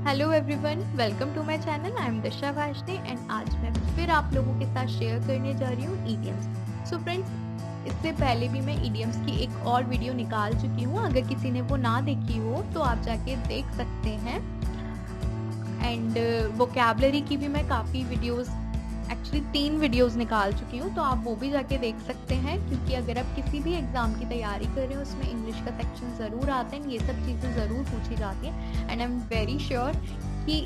Hello everyone, welcome to my channel. I am Disha Washne and आज मैं फिर आप लोगों के साथ शेयर करने जा रही हूँ ईडियम्स। सो फ्रेंड्स, इससे पहले भी मैं ईडियम्स की एक और वीडियो निकाल चुकी हूँ। अगर किसी ने वो ना देखी हो तो आप जाके देख सकते हैं। एंड वोकैबलरी की भी मैं काफ़ी वीडियोस, एक्चुअली 3 वीडियोस निकाल चुकी हूँ, तो आप वो भी जाके देख सकते हैं। क्योंकि अगर आप किसी भी एग्ज़ाम की तैयारी कर रहे हो, उसमें इंग्लिश का सेक्शन ज़रूर आता है, ये सब चीज़ें ज़रूर पूछी जाती हैं। And I am very sure कि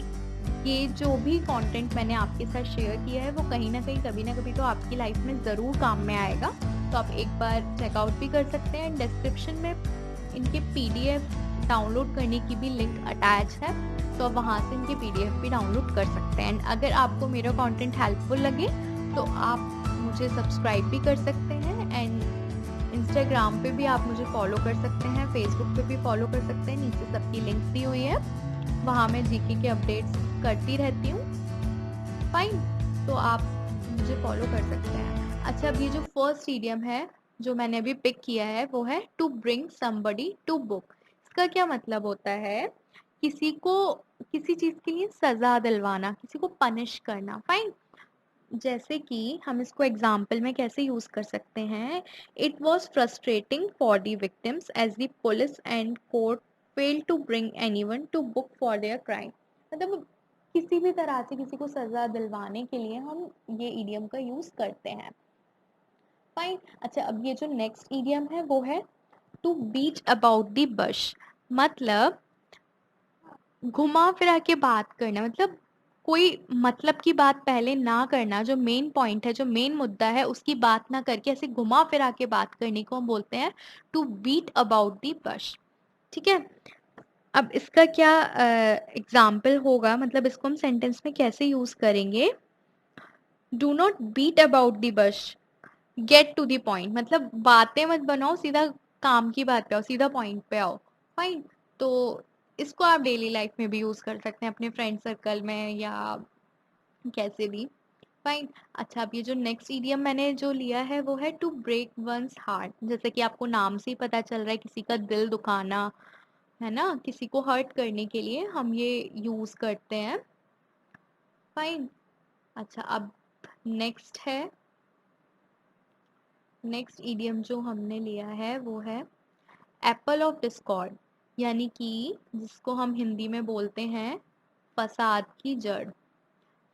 ये जो भी कंटेंट मैंने आपके साथ शेयर किया है वो कहीं ना कहीं कभी ना कभी तो आपकी लाइफ में ज़रूर काम में आएगा। तो आप एक बार चेकआउट भी कर सकते हैं। डिस्क्रिप्शन में इनके पीडीएफ डाउनलोड करने की भी लिंक अटैच है, तो आप वहाँ से इनके पीडीएफ भी डाउनलोड कर सकते हैं। अगर आपको मेरा कंटेंट हेल्पफुल लगे तो आप मुझे सब्सक्राइब भी कर सकते हैं। एंड इंस्टाग्राम पे भी आप मुझे फॉलो कर सकते हैं, फेसबुक पे भी फॉलो कर सकते हैं। नीचे सबकी लिंक्स दी हुई है, वहाँ मैं जीके के अपडेट्स करती रहती हूँ। फाइन, तो आप मुझे फॉलो कर सकते हैं। अच्छा, अब ये जो फर्स्ट ईडियम है जो मैंने अभी पिक किया है वो है to bring somebody to book. इसका क्या मतलब होता है? किसी को किसी चीज के लिए सजा दिलवाना, किसी को पनिश करना। फाइन, जैसे कि हम इसको एग्जाम्पल में कैसे यूज कर सकते हैं। It was frustrating for the victims as the police and court fail to bring anyone to book for their crime. मतलब किसी भी तरह से किसी को सजा दिलवाने के लिए हम ये ईडियम का यूज करते हैं। फाइन। अच्छा, अब ये जो नेक्स्ट ईडियम है वो है to beat about the bush. मतलब घुमा फिरा के बात करना। मतलब कोई मतलब की बात पहले ना करना, जो मेन पॉइंट है, जो मेन मुद्दा है, उसकी बात ना करके ऐसे घुमा फिरा के बात करने को हम बोलते हैं to beat about the bush. ठीक है। अब इसका क्या एग्जाम्पल होगा, मतलब इसको हम सेंटेंस में कैसे यूज करेंगे? Do not beat about the bush, get to the point. मतलब बातें मत बनाओ, सीधा काम की बात पे आओ, सीधा पॉइंट पे आओ। फाइन। तो इसको आप डेली लाइफ में भी यूज कर सकते हैं, अपने फ्रेंड सर्कल में या कैसे भी। फाइन। अच्छा, अब ये जो नेक्स्ट ईडियम मैंने जो लिया है वो है टू ब्रेक वंस हार्ट। जैसे कि आपको नाम से ही पता चल रहा है, किसी का दिल दुखाना है ना, किसी को हर्ट करने के लिए हम ये यूज करते हैं। फाइन। अच्छा, अब नेक्स्ट है, नेक्स्ट ईडियम जो हमने लिया है वो है एप्पल ऑफ डिस्कॉर्ड। यानी कि जिसको हम हिंदी में बोलते हैं फसाद की जड़।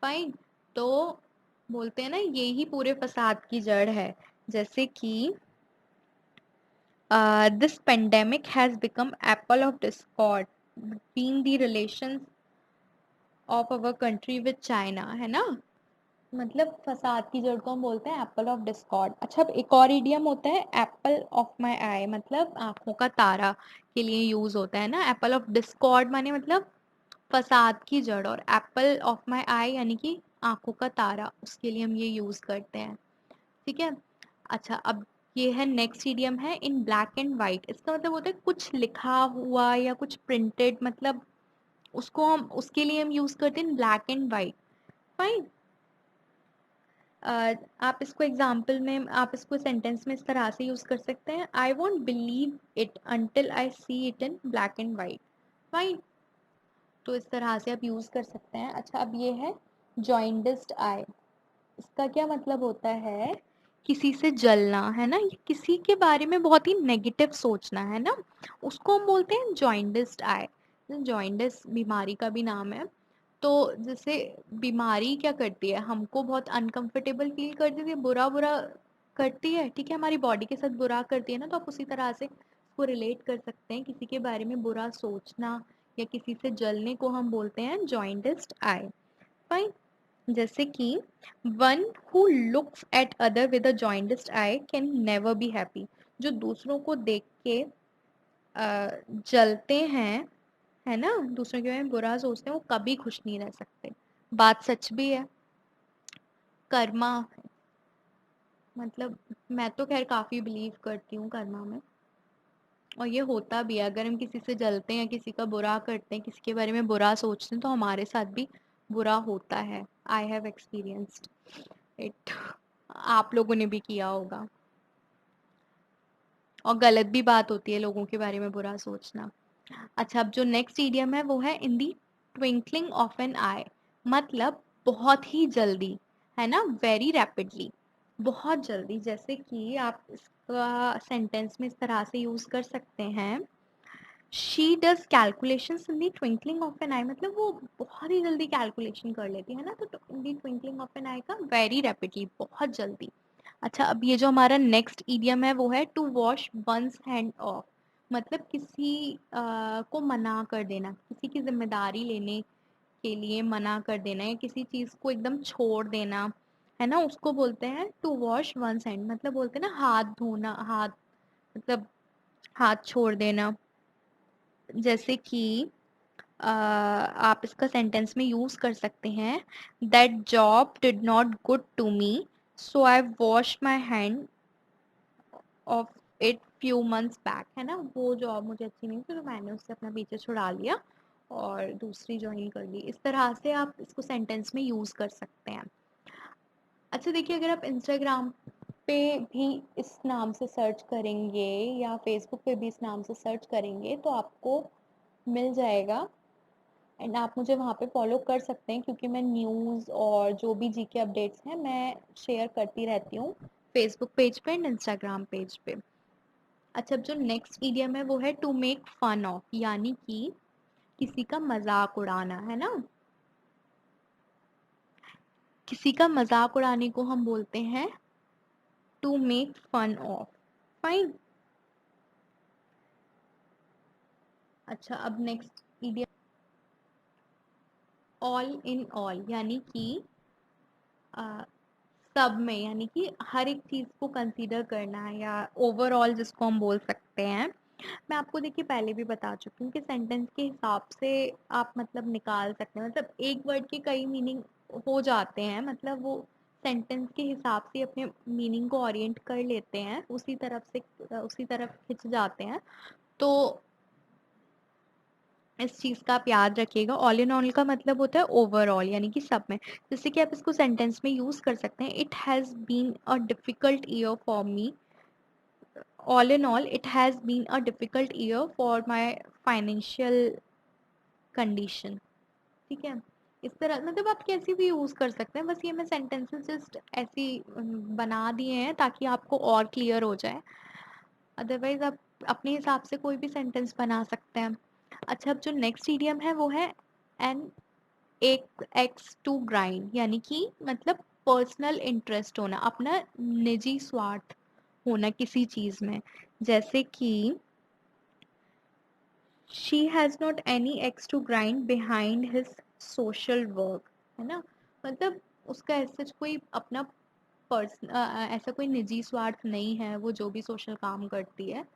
फाइन। तो बोलते हैं ना, ये ही पूरे फसाद की जड़ है। जैसे कि this pandemic has become Apple of Discord between the relations of our country with China, है ना। मतलब फसाद की जड़ को हम बोलते हैं एप्पल ऑफ डिस्कॉर्ड। अच्छा, अब एक और इडियम होता है एप्पल ऑफ माई आई। मतलब आंखों का तारा के लिए यूज होता है ना। एप्पल ऑफ डिस्कॉर्ड माने मतलब फसाद की जड़, और एप्पल ऑफ माई आई यानी कि आंखों का तारा, उसके लिए हम ये यूज करते हैं। ठीक है। अच्छा, अब ये है नेक्स्ट इडियम है इन ब्लैक एंड वाइट। इसका मतलब होता है कुछ लिखा हुआ या कुछ प्रिंटेड, मतलब उसको हम, उसके लिए हम यूज करते हैं ब्लैक एंड वाइट। फाइन। आप इसको एग्जाम्पल में, आप इसको सेंटेंस में इस तरह से यूज कर सकते हैं, I won't believe it until I see it in black and white. Fine. तो इस तरह से आप यूज कर सकते हैं। अच्छा, अब ये है जॉइंडिस्ड आई। इसका क्या मतलब होता है? किसी से जलना, है ना, ये किसी के बारे में बहुत ही नेगेटिव सोचना, है ना, उसको हम बोलते हैं जॉइंडिस्ड आई। जॉइंडिस बीमारी का भी नाम है। तो जैसे बीमारी क्या करती है, हमको बहुत अनकंफर्टेबल फील कर देती है, बुरा बुरा करती है। ठीक है, हमारी बॉडी के साथ बुरा करती है ना, तो आप उसी तरह से इसको रिलेट कर सकते हैं। किसी के बारे में बुरा सोचना या किसी से जलने को हम बोलते हैं जॉइंटिस्ट आई। फाइन। जैसे कि one who looks at other with a jaundiced eye can never be happy. जो दूसरों को देख के जलते हैं, है ना, दूसरों के बारे में बुरा सोचते हैं, वो कभी खुश नहीं रह सकते। बात सच भी है। कर्मा, मतलब मैं तो खैर काफी बिलीव करती हूँ कर्मा में, और ये होता भी है। अगर हम किसी से जलते हैं, किसी का बुरा करते हैं, किसी के बारे में बुरा सोचते हैं, तो हमारे साथ भी बुरा होता है। I have experienced it. आप लोगों ने भी किया होगा। और गलत भी बात होती है लोगों के बारे में बुरा सोचना। अच्छा, अब जो नेक्स्ट ईडियम है वो है इन दी ट्विंकलिंग ऑफ एन आई, मतलब बहुत ही जल्दी, है ना, वेरी रैपिडली, बहुत जल्दी। जैसे कि आप इसका सेंटेंस में इस तरह से यूज कर सकते हैं, she does calculations in the twinkling of an eye, मतलब वो बहुत ही जल्दी कैलकुलेशन कर लेती है ना, तो in the twinkling of an eye का वेरी रैपिडली, बहुत जल्दी। अच्छा, अब ये जो हमारा नेक्स्ट इडियम है वो है to wash one's hand off, मतलब किसी को मना कर देना, किसी की जिम्मेदारी लेने के लिए मना कर देना, या किसी चीज को एकदम छोड़ देना, है ना, उसको बोलते हैं टू वॉश वंस हैंड, मतलब बोलते हैं ना हाथ धोना, हाथ मतलब हाथ छोड़ देना। जैसे कि आप इसका सेंटेंस में यूज कर सकते हैं, that job did not good to me, so I wash my hand off it few months back, है ना, वो जॉब मुझे अच्छी नहीं थी तो मैंने उससे अपना पीछे छुड़ा लिया और दूसरी ज्वाइन कर ली। इस तरह से आप इसको सेंटेंस में यूज कर सकते हैं। अच्छा देखिए, अगर आप इंस्टाग्राम पे भी इस नाम से सर्च करेंगे या फेसबुक पे भी इस नाम से सर्च करेंगे तो आपको मिल जाएगा, एंड आप मुझे वहाँ पे फॉलो कर सकते हैं, क्योंकि मैं न्यूज़ और जो भी जीके अपडेट्स हैं मैं शेयर करती रहती हूँ फेसबुक पेज पे एंड इंस्टाग्राम पेज पे। अच्छा, अब जो नेक्स्ट इडियम है वो है टू मेक फन ऑफ, यानी कि किसी का मजाक उड़ाना, है ना, किसी का मजाक उड़ाने को हम बोलते हैं to make fun of. Fine. अच्छा, अब next idiom all in all, यानी कि अ, सब में, यानी कि हर एक चीज को कंसीडर करना है, या ओवरऑल जिसको हम बोल सकते हैं। मैं आपको देखिए पहले भी बता चुकी हूँ कि सेंटेंस के हिसाब से आप मतलब निकाल सकते हैं, मतलब एक वर्ड के कई मीनिंग हो जाते हैं, मतलब वो सेंटेंस के हिसाब से अपने मीनिंग को ओरिएंट कर लेते हैं, उसी तरफ से उसी तरफ खिंच जाते हैं। तो इस चीज का आप याद रखिएगा, ऑल इन ऑल का मतलब होता है ओवरऑल, यानी कि सब में। जैसे कि आप इसको सेंटेंस में यूज कर सकते हैं, it has been a difficult year for me, all in all it has been a difficult year for my financial condition. ठीक है, इस तरह मतलब आप कैसे भी यूज कर सकते हैं, बस ये मैं सेंटेंसेस जस्ट ऐसी बना दिए हैं ताकि आपको और क्लियर हो जाए, अदरवाइज आप अपने हिसाब से कोई भी सेंटेंस बना सकते हैं। अच्छा, अब जो नेक्स्ट इडियम है वो है एन एक एक्स टू ग्राइंड, यानी कि मतलब पर्सनल इंटरेस्ट होना, अपना निजी स्वार्थ होना किसी चीज में। जैसे कि she has not any axe to grind behind his social work, है ना, मतलब उसका ऐसा कोई अपना ऐसा कोई निजी स्वार्थ नहीं है, वो जो भी सोशल काम करती है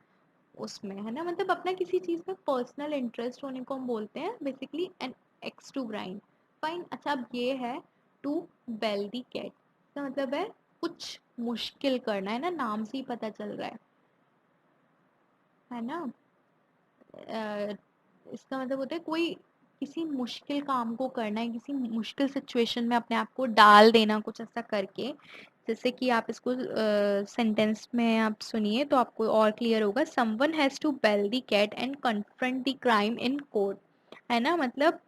उसमें, है ना, मतलब अपना किसी चीज में पर्सनल इंटरेस्ट होने को हम बोलते हैं basically an axe to grind. Fine. अच्छा, अब ये है टू बेल दी कैट, इसका मतलब है कुछ मुश्किल करना, है ना, नाम से ही पता चल रहा है ना। इसका मतलब होता है कोई किसी मुश्किल काम को करना है, किसी मुश्किल सिचुएशन में अपने आप को डाल देना, कुछ ऐसा करके। जैसे कि आप इसको सेंटेंस में आप सुनिए तो आपको और क्लियर होगा, someone has to bell the cat and confront the crime in court, है ना, मतलब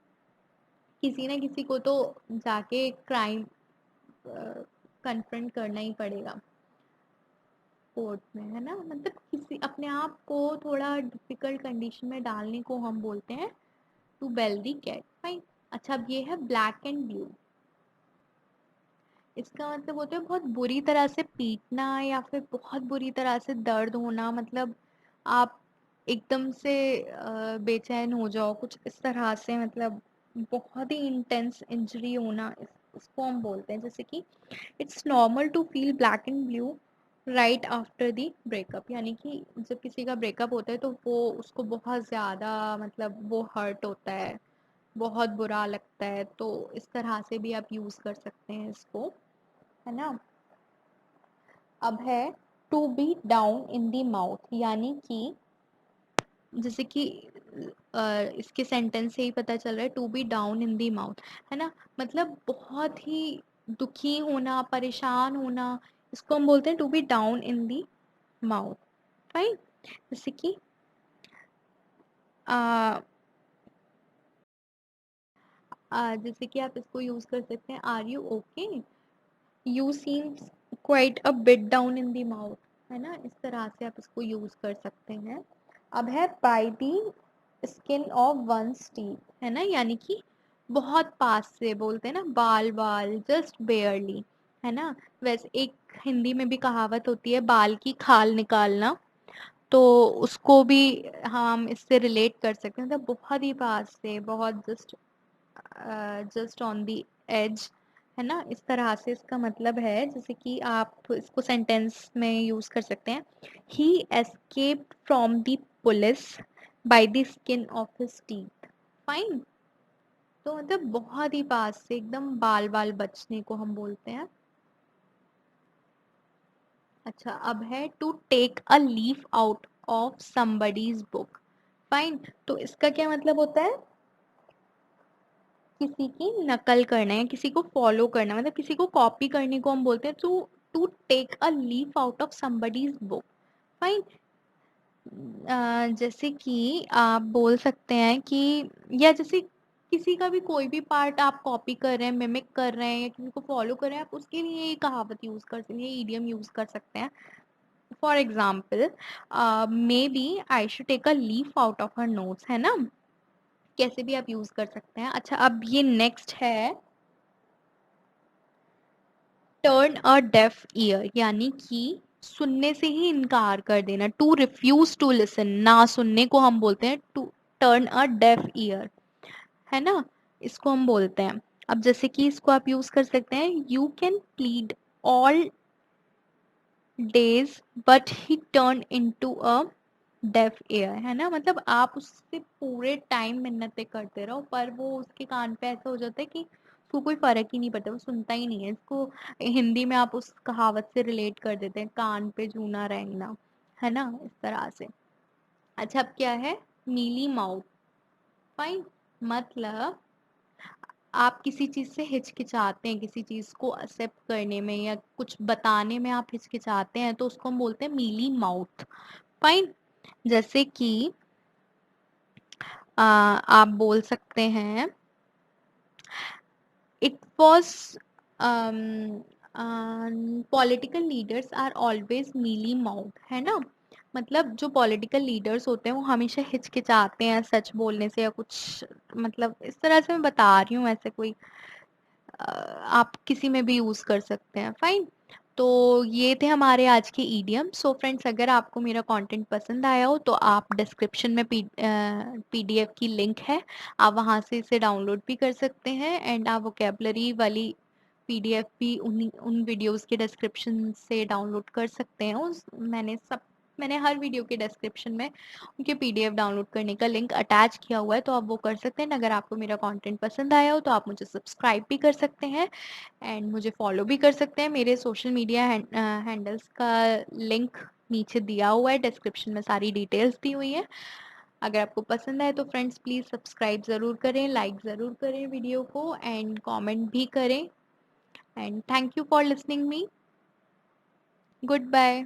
किसी ना किसी को तो जाके क्राइम कन्फ्रंट करना ही पड़ेगा कोर्ट में, है ना, मतलब किसी अपने आप को थोड़ा डिफिकल्ट कंडीशन में डालने को हम बोलते हैं to bell the cat. Fine. अच्छा, अब ये है ब्लैक एंड ब्लू, इसका मतलब होता है बहुत बुरी तरह से पीटना या फिर बहुत बुरी तरह से दर्द होना, मतलब आप एकदम से बेचैन हो जाओ कुछ इस तरह से, मतलब बहुत ही इंटेंस इंजरी होना, इसको हम बोलते हैं। जैसे कि it's normal to feel black and blue right after the breakup, यानी कि जब किसी का ब्रेकअप होता है तो वो उसको बहुत ज़्यादा मतलब वो हर्ट होता है, बहुत बुरा लगता है, तो इस तरह से भी आप यूज़ कर सकते हैं इसको, है ना। अब है to be down in the mouth, यानी कि जैसे कि इसके सेंटेंस से ही पता चल रहा है to be down in the mouth, है ना, मतलब बहुत ही दुखी होना, परेशान होना, इसको हम बोलते हैं to be down in the mouth. Fine. जैसे कि जैसे कि आप इसको यूज कर सकते हैं, are you okay, you seems quite a bit down in the mouth, है ना, इस तरह से आप इसको यूज कर सकते हैं। अब है by the skin of one's teeth, है ना, यानी कि बहुत पास से, बोलते हैं ना बाल बाल, जस्ट बेयरली, है ना। वैसे एक हिंदी में भी कहावत होती है, बाल की खाल निकालना, तो उसको भी हम इससे रिलेट कर सकते हैं, मतलब बहुत ही पास से, बहुत जस्ट ऑन द एज, है ना, इस तरह से इसका मतलब है। जैसे कि आप इसको सेंटेंस में यूज कर सकते हैं, he escaped from the police by the skin of his teeth. Fine. तो मतलब बहुत ही पास से, एकदम बाल बाल बचने को हम बोलते हैं। अच्छा, अब है to take a leaf out of somebody's book. Fine. तो इसका क्या मतलब होता है, किसी की नकल करना है, किसी को फॉलो करना, मतलब किसी को कॉपी करने को हम बोलते हैं, to to take a leaf out of somebody's book. Fine. जैसे कि आप बोल सकते हैं कि, या जैसे किसी का भी कोई भी पार्ट आप कॉपी कर रहे हैं, मिमिक कर रहे हैं, या किसी को फॉलो कर रहे हैं, आप उसके लिए ये कहावत यूज कर सकते हैं, ईडियम यूज कर सकते हैं। For example, maybe I should take a leaf out of her notes, है ना, कैसे भी आप यूज कर सकते हैं। अच्छा, अब ये नेक्स्ट है टर्न अ डेफ ईयर, यानी कि सुनने से ही इनकार कर देना, टू रिफ्यूज टू लिसन, ना सुनने को हम बोलते हैं to turn a deaf ear, है ना, इसको हम बोलते हैं। अब जैसे कि इसको आप यूज कर सकते हैं, you can plead all days but he turn into a deaf ear, है ना, मतलब आप उससे पूरे टाइम मिन्नतें करते रहो, पर वो उसके कान पे ऐसा हो जाता है कि उसको कोई फर्क ही नहीं पड़ता, वो सुनता ही नहीं है इसको। हिंदी में आप उस कहावत से रिलेट कर देते हैं, कान पे जूना रेंगना, है ना, इस तरह से। अच्छा, अब क्या है, नीली माउथ। फाइन। मतलब आप किसी चीज से हिचकिचाते हैं, किसी चीज को एक्सेप्ट करने में या कुछ बताने में आप हिचकिचाते हैं, तो उसको हम बोलते हैं मीली माउथ। फाइन। जैसे कि आप बोल सकते हैं, it was, political leaders are always mealy mouth, है ना, मतलब जो पॉलिटिकल लीडर्स होते हैं वो हमेशा हिचकिचाते हैं सच बोलने से या कुछ, मतलब इस तरह से मैं बता रही हूँ, ऐसे कोई आप किसी में भी यूज कर सकते हैं। फाइन। तो ये थे हमारे आज के ईडियम। सो फ्रेंड्स, अगर आपको मेरा कंटेंट पसंद आया हो तो आप डिस्क्रिप्शन में पीडीएफ की लिंक है, आप वहां से इसे डाउनलोड भी कर सकते हैं, एंड आप वोकेबलरी वाली पीडीएफ भी उन वीडियोस के डिस्क्रिप्शन से डाउनलोड कर सकते हैं। उस मैंने हर वीडियो के डिस्क्रिप्शन में उनके पीडीएफ डाउनलोड करने का लिंक अटैच किया हुआ है, तो आप वो कर सकते हैं। अगर आपको मेरा कंटेंट पसंद आया हो तो आप मुझे सब्सक्राइब भी कर सकते हैं, एंड मुझे फॉलो भी कर सकते हैं। मेरे सोशल मीडिया हैंडल्स का लिंक नीचे दिया हुआ है, डिस्क्रिप्शन में सारी डिटेल्स दी हुई है। अगर आपको पसंद आए तो फ्रेंड्स प्लीज़ सब्सक्राइब ज़रूर करें, लाइक ज़रूर करें वीडियो को, एंड कमेंट भी करें, and thank you for listening me. Good bye.